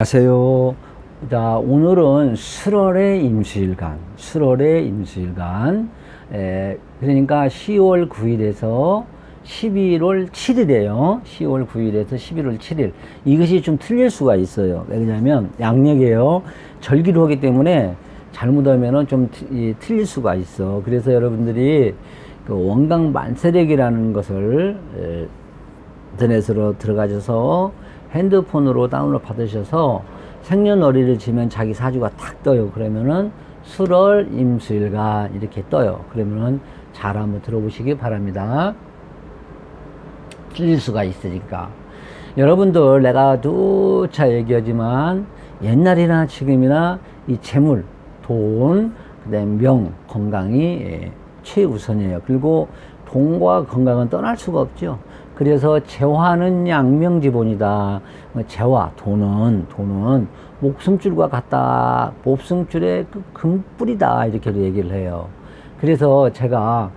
안녕하세요. 자, 오늘은 7월의 임수일간, 그러니까 10월 9일에서 11월 7일이에요. 10월 9일에서 11월 7일. 이것이 좀 틀릴 수가 있어요. 왜냐면 양력이에요. 절기로 하기 때문에 잘못하면은 좀 틀릴 수가 있어. 그래서 여러분들이 그 원강 만세력이라는 것을 인터넷으로 들어가셔서 핸드폰으로 다운로드 받으셔서 생년월일을 지면 자기 사주가 탁 떠요. 그러면은 술월 임수일간 이렇게 떠요. 그러면은 잘 한번 들어보시기 바랍니다. 틀릴 수가 있으니까. 여러분들 내가 누차 얘기하지만 옛날이나 지금이나 이 재물, 돈, 그다음에 명, 건강이 최우선이에요. 그리고 돈과 건강은 떠날 수가 없죠. 그래서 재화는 양명지본이다. 재화, 돈은 목숨줄과 같다. 목숨줄의 그 금뿔이다. 이렇게도 얘기를 해요. 그래서 제가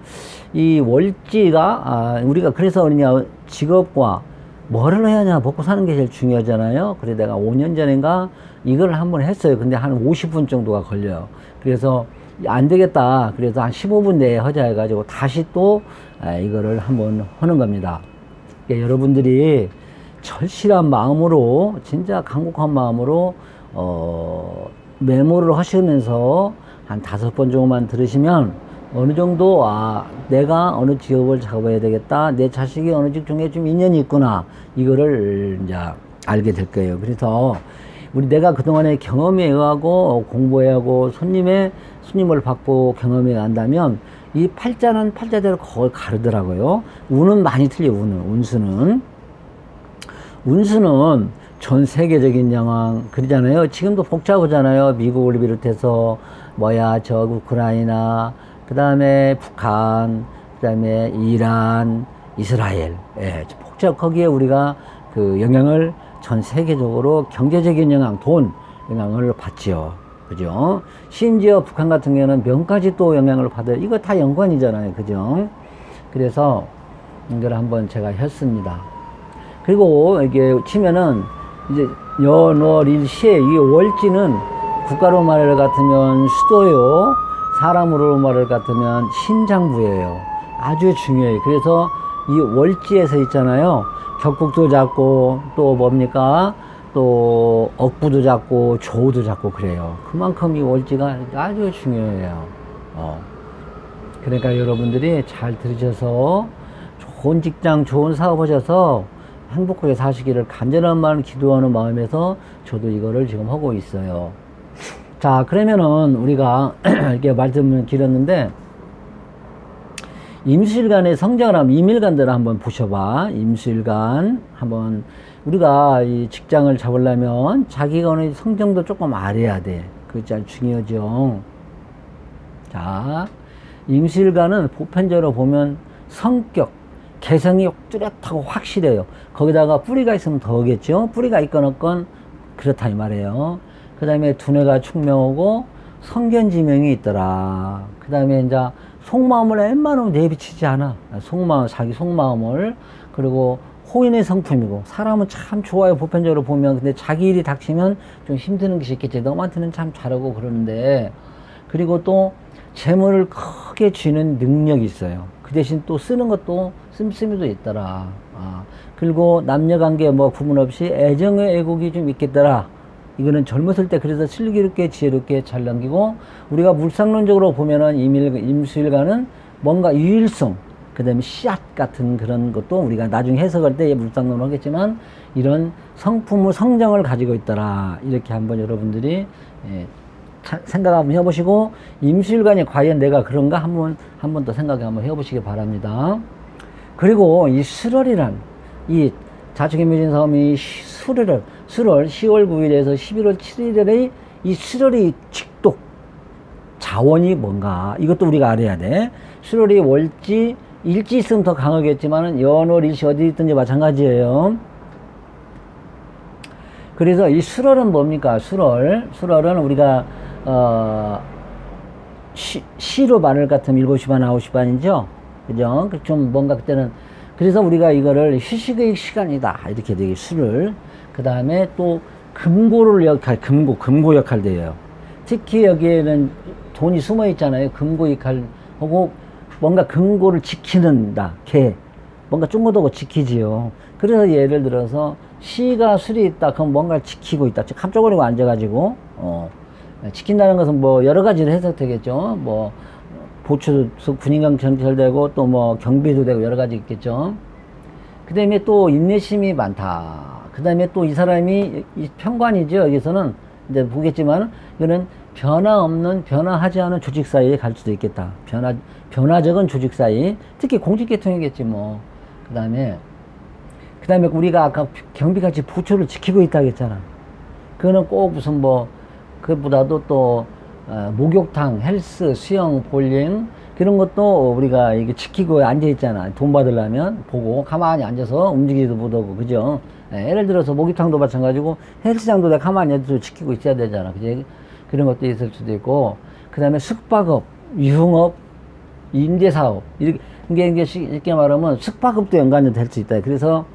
이 월지가, 우리가 그래서 그러냐, 직업과 뭐를 해야 하냐, 먹고 사는 게 제일 중요하잖아요. 그래서 내가 5년 전인가 이걸 한번 했어요. 근데 한 50분 정도가 걸려요. 그래서 안 되겠다. 그래서 한 15분 내에 하자 해가지고 다시 또 이거를 한번 하는 겁니다. 그러니까 여러분들이 절실한 마음으로, 진짜 간곡한 마음으로, 메모를 하시면서 한 5번 정도만 들으시면 어느 정도, 내가 어느 직업을 잡아야 되겠다. 내 자식이 어느 직종에 좀 인연이 있구나. 이거를 이제 알게 될 거예요. 그래서 내가 그동안의 경험에 의하고 공부해 하고 손님을 받고 경험해 간다면 이 팔자는 팔자대로 거의 가르더라고요. 운은 많이 틀려, 운수는 전 세계적인 영향, 그러잖아요. 지금도 복잡하잖아요. 미국을 비롯해서, 우크라이나, 그 다음에 북한, 그 다음에 이란, 이스라엘. 거기에 우리가 그 영향을 전 세계적으로 경제적인 영향, 돈 영향을 받지요. 그죠? 심지어 북한 같은 경우는 명까지 또 영향을 받아요. 이거 다 연관이잖아요. 그죠? 그래서 이걸 한번 제가 했습니다. 그리고 이게 치면은 이제 연월일시에 이 월지는 국가로 말을 같으면 수도요, 사람으로 말을 같으면 심장부예요. 아주 중요해요. 그래서 이 월지에서 있잖아요. 격국도 잡고 또 뭡니까? 또 억부도 잡고 조우도 잡고 그래요. 그만큼 이 월지가 아주 중요해요. 그러니까 여러분들이 잘 들으셔서 좋은 직장, 좋은 사업 하셔서 행복하게 사시기를 간절한 마음, 기도하는 마음에서 저도 이거를 지금 하고 있어요. 자, 그러면은 우리가 이렇게 말씀을 길었는데, 임수일간의 성장을 하면 임일간들을 한번 보셔봐. 임수일간 한번, 우리가 이 직장을 잡으려면 자기가 어느 성정도 조금 알아야 돼. 그게 참 중요하죠. 자, 임수일간은 보편적으로 보면 성격, 개성이 뚜렷하고 확실해요. 거기다가 뿌리가 있으면 더겠죠. 뿌리가 있건 없건 그렇다 이 말이에요. 그 다음에 두뇌가 총명하고 성견지명이 있더라. 그 다음에 이제 속마음을 웬만하면 내비치지 않아. 자기 속마음을. 그리고 호인의 성품이고, 사람은 참 좋아요. 보편적으로 보면. 근데 자기 일이 닥치면 좀 힘드는 것이 있겠지. 너한테는 참 잘하고 그러는데. 그리고 또 재물을 크게 쥐는 능력이 있어요. 그 대신 또 쓰는 것도 씀씀이도 있더라. 그리고 남녀관계 구분 없이 애정의 애국이 좀 있겠더라. 이거는 젊었을 때 그래서 슬기롭게 지혜롭게 잘 넘기고, 우리가 물상론적으로 보면은 임수일간은 뭔가 유일성, 그 다음에 씨앗 같은 그런 것도 우리가 나중에 해석할 때 물상론을 하겠지만 이런 성품의 성정을 가지고 있더라. 이렇게 한번 여러분들이 생각 한번 해보시고, 임수일간이 과연 내가 그런가 한번 더 생각 한번 해보시기 바랍니다. 그리고 이 술월이란, 이 자축인묘진 사음이 술월 10월 9일에서 11월 7일의 이 술월의 직독 자원이 뭔가, 이것도 우리가 알아야 돼. 술월이 월지, 일지 있으면 더 강하겠지만은 연월 일시 어디 있든지 마찬가지예요. 그래서 이 술월은 뭡니까? 술월은 우리가 시로 말을 같으면 7시 반, 9시 반이죠? 그죠? 좀 뭔가 그때는, 그래서 우리가 이거를 휴식의 시간이다. 이렇게 되게 술을. 그 다음에 또 금고 역할도 해요. 특히 여기에는 돈이 숨어 있잖아요. 금고 역할하고 뭔가 금고를 지키는다. 뭔가 쫑긋하고 지키지요. 그래서 예를 들어서 시가 술이 있다. 그럼 뭔가를 지키고 있다. 깜짝거리고 앉아가지고, 지킨다는 것은 뭐 여러 가지로 해석되겠죠. 뭐, 보초도 군인강 전철되고 또 뭐 경비도 되고 여러 가지 있겠죠. 그 다음에 또 인내심이 많다. 그 다음에 또 이 사람이 편관이죠. 여기서는 이제 보겠지만 이거는 변화하지 않은 조직 사이에 갈 수도 있겠다. 변화적인 조직 사이, 특히 공직계통이겠지 뭐. 그 다음에 우리가 아까 경비같이 보초를 지키고 있다고 했잖아. 그거는 꼭 무슨 뭐 그것보다도 또 목욕탕, 헬스, 수영, 볼링 그런 것도 우리가 이게 지키고 앉아 있잖아. 돈 받으려면 보고 가만히 앉아서 움직이지도 못하고 그죠? 예를 들어서 목욕탕도 마찬가지고 헬스장도 내가 가만히 앉아서 지키고 있어야 되잖아. 그지? 그런 것도 있을 수도 있고 그 다음에 숙박업, 유흥업, 임대사업 이게 쉽게 말하면 숙박업도 연관이 될 수 있다. 그래서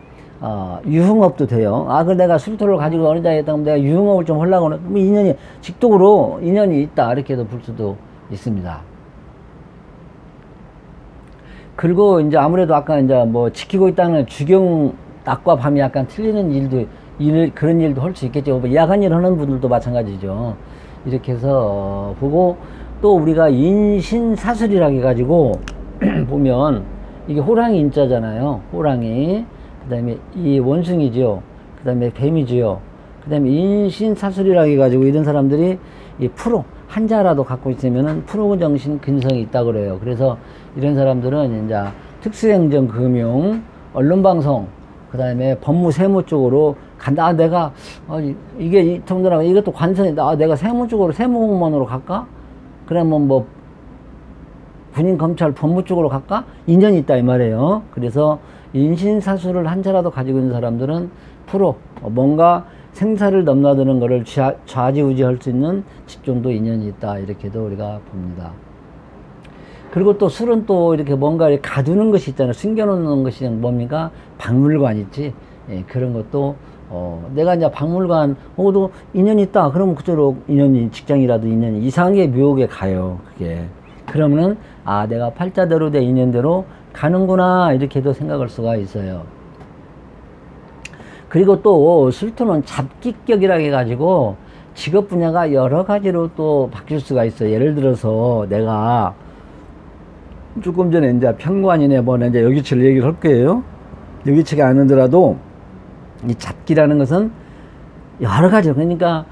유흥업도 돼요. 그걸 내가 술토를 가지고 어느 자리에 있다면 내가 유흥업을 좀 하려고 하는, 뭐 직독으로 인연이 있다. 이렇게도 볼 수도 있습니다. 그리고 이제 아무래도 아까 이제 뭐 지키고 있다는 주경, 낮과 밤이 약간 틀리는 그런 일도 할 수 있겠죠. 뭐 야간 일 하는 분들도 마찬가지죠. 이렇게 해서 보고 또 우리가 인신사술이라고 해가지고 보면 이게 호랑이 인자잖아요. 호랑이. 그 다음에 이 원숭이지요. 그 다음에 뱀이지요. 그 다음에 인신사술이라고 해가지고 이런 사람들이 이 한자라도 갖고 있으면은 프로 정신 근성이 있다 그래요. 그래서 이런 사람들은 이제 특수행정, 금융, 언론방송, 그 다음에 법무, 세무 쪽으로 간다. 내가 이게 이 통들하고 이것도 관선이다. 내가 세무 쪽으로 세무공무원으로 갈까? 그러면 뭐 군인, 검찰, 법무 쪽으로 갈까? 인연이 있다 이 말이에요. 그래서 인신사수를 한자라도 가지고 있는 사람들은 뭔가 생사를 넘나드는 것을 좌지우지할 수 있는 직종도 인연이 있다. 이렇게도 우리가 봅니다. 그리고 또 술은 또 이렇게 뭔가 가두는 것이 있잖아요. 숨겨놓는 것이 뭡니까? 박물관 있지. 그런 것도 내가 이제 박물관 도 인연이 있다. 그러면 그대로 인연이 직장이라도 인연이 이상하게 묘하게 가요. 그게. 그러면은 내가 팔자대로 내 인연대로 가는구나 이렇게도 생각할 수가 있어요. 그리고 또 술토는 잡기격이라 해가지고 직업 분야가 여러 가지로 또 바뀔 수가 있어요. 예를 들어서 내가 조금 전에 이제 평관이네 뭐네 이제 여기치를 얘기를 할 거예요. 여기치가 아니더라도 이 잡기라는 것은 여러 가지, 그러니까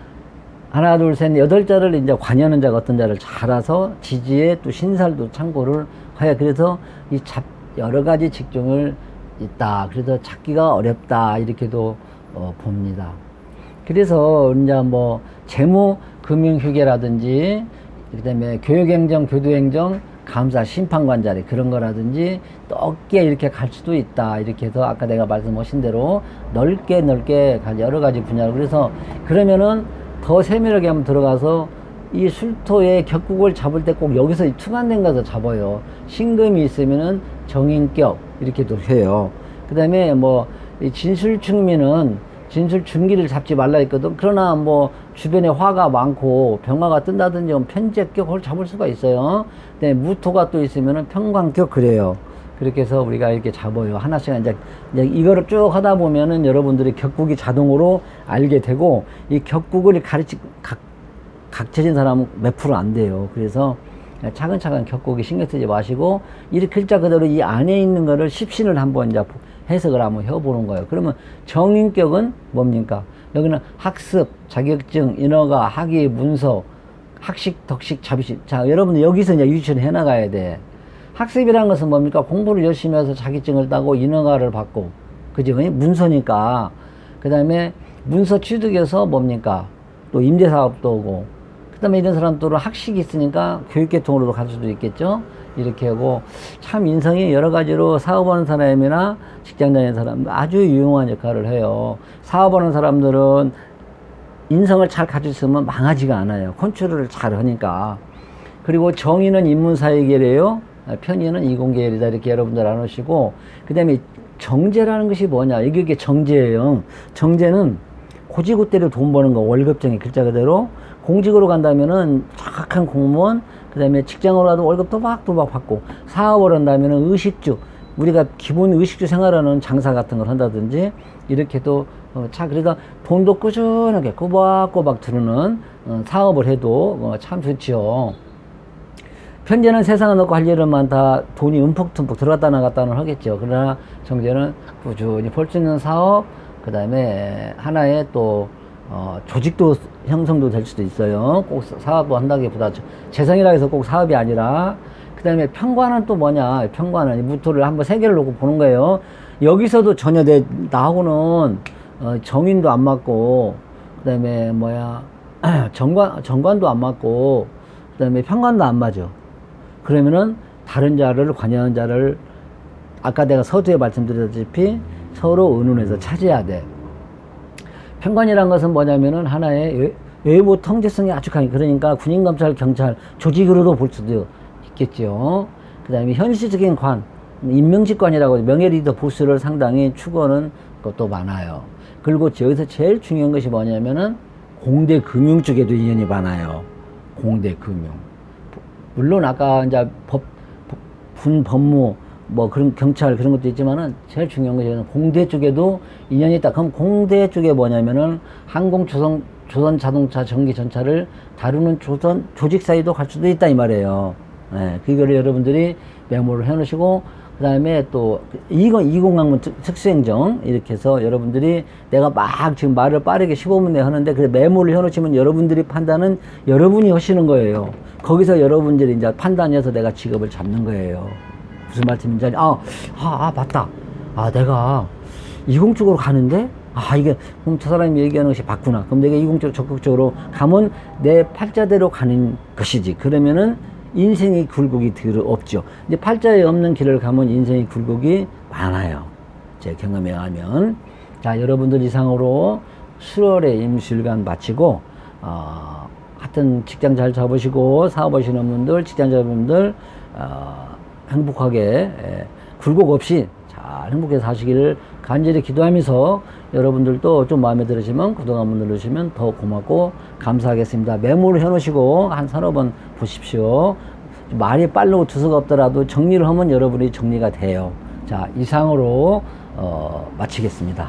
하나 둘 셋 여덟 자를 이제 관여하는 자가 어떤 자를 잘 알아서 지지에 또 신살도 참고를 해야. 그래서 이 여러 가지 직종을 있다. 그래서 찾기가 어렵다. 이렇게도 봅니다. 그래서 이제 뭐 재무, 금융, 휴계라든지 그다음에 교육행정, 교도행정, 감사, 심판관 자리 그런 거라든지 넓게 이렇게 갈 수도 있다. 이렇게 해서 아까 내가 말씀하신 대로 넓게 갈 여러 가지 분야로. 그래서 그러면은 더 세밀하게 한번 들어가서 이 술토의 격국을 잡을 때 꼭 여기서 투관된 것을 잡아요. 신금이 있으면은 정인격 이렇게도 해요. 그 다음에 뭐 진술충미는 진술중기를 잡지 말라 했거든. 그러나 뭐 주변에 화가 많고 병화가 뜬다든지 편재격을 잡을 수가 있어요. 근데 무토가 또 있으면은 평관격 그래요. 그렇게 해서 우리가 이렇게 잡아요. 하나씩 이제 이거를 쭉 하다 보면은 여러분들이 격국이 자동으로 알게 되고, 이 격국을 각처진 사람은 몇 프로 안 돼요. 그래서 차근차근 격국이 신경 쓰지 마시고, 이 글자 그대로 이 안에 있는 거를 십신을 한번 이제 해석을 한번 해보는 거예요. 그러면 정인격은 뭡니까? 여기는 학습, 자격증, 인허가, 학위, 문서, 학식, 덕식, 자비식. 자, 여러분들 여기서 이제 유치를 해나가야 돼. 학습이라는 것은 뭡니까? 공부를 열심히 해서 자격증을 따고 인허가를 받고, 그죠? 문서니까. 그 다음에 문서 취득해서 뭡니까? 또 임대사업도 오고, 그 다음에 이런 사람들은 학식이 있으니까 교육계통으로도 갈 수도 있겠죠? 이렇게 하고, 참 인성이 여러 가지로 사업하는 사람이나 직장 다니는 사람 아주 유용한 역할을 해요. 사업하는 사람들은 인성을 잘 가지고 있으면 망하지가 않아요. 컨트롤을 잘 하니까. 그리고 정의는 인문사회계래요. 편의는 이공계열이다. 이렇게 여러분들 나누시고, 그 다음에 정제라는 것이 뭐냐. 이게 정제예요. 정제는 고지고대로 돈 버는 거, 월급쟁이 글자 그대로. 공직으로 간다면은 정확한 공무원, 그 다음에 직장으로 가도 월급 또박또박 받고, 사업을 한다면은 의식주, 우리가 기본 의식주 생활하는 장사 같은 걸 한다든지, 이렇게도, 그래서 돈도 꾸준하게 꼬박꼬박 들어오는 사업을 해도 참 좋지요. 편제는 세상은 없고 할 일은 많다. 돈이 움푹tum푹 들어갔다 나갔다는 하겠죠. 그러나 정제는 꾸준히 벌 수 있는 사업, 그 다음에 하나의 또 조직도 형성도 될 수도 있어요. 꼭 사업을 한다기보다 재성이라 해서 꼭 사업이 아니라. 그 다음에 평관은 또 뭐냐. 평관은 무토를 한번 세 개를 놓고 보는 거예요. 여기서도 전혀 나하고는 정인도 안 맞고, 그 다음에 정관도 안 맞고, 그 다음에 평관도 안 맞아. 그러면은 다른 자를, 관여하는 자를 아까 내가 서두에 말씀드렸다시피 서로 의논해서 찾아야 돼. 평관이란 것은 뭐냐면은 하나의 외부 통제성이 아주 강해. 그러니까 군인, 검찰, 경찰 조직으로도 볼 수도 있겠죠. 그 다음에 현실적인 관, 임명직관이라고 명예 리더 보스를 상당히 추구하는 것도 많아요. 그리고 여기서 제일 중요한 것이 뭐냐면은 공대 금융 쪽에도 인연이 많아요. 공대 금융. 물론 아까 이제 법무 그런 경찰 그런 것도 있지만은 제일 중요한 것은 공대 쪽에도 인연이 있다. 그럼 공대 쪽에 뭐냐면은 항공, 조선 자동차, 전기, 전차를 다루는 조직 사이도 갈 수도 있다 이 말이에요. 네, 그거를 여러분들이 메모를 해놓으시고, 그 다음에 또 이공학문 특수행정 이렇게 해서 여러분들이 내가 막 지금 말을 빠르게 15분 내에 하는데 그래 메모를 해놓으시면 여러분들이 판단은 여러분이 하시는 거예요. 거기서 여러분들이 이제 판단해서 내가 직업을 잡는 거예요. 무슨 말씀인지 맞다. 내가 이공 쪽으로 가는데 이게 그럼 저 사람이 얘기하는 것이 맞구나. 그럼 내가 이공 쪽으로 적극적으로 가면 내 팔자대로 가는 것이지. 그러면은 인생의 굴곡이 없죠. 이제 팔자에 없는 길을 가면 인생의 굴곡이 많아요. 제 경험에 의하면. 자, 여러분들 이상으로 10월에 임술관 마치고, 하여튼 직장 잘 잡으시고, 사업하시는 분들, 직장자분들, 행복하게, 굴곡 없이 잘 행복하게 사시기를 간절히 기도하면서 여러분들도 좀 마음에 들으시면 구독 한번 누르시면 더 고맙고 감사하겠습니다. 메모를 해놓으시고 한 서너 번 보십시오. 말이 빠르고 두서가 없더라도 정리를 하면 여러분이 정리가 돼요. 자, 이상으로 마치겠습니다.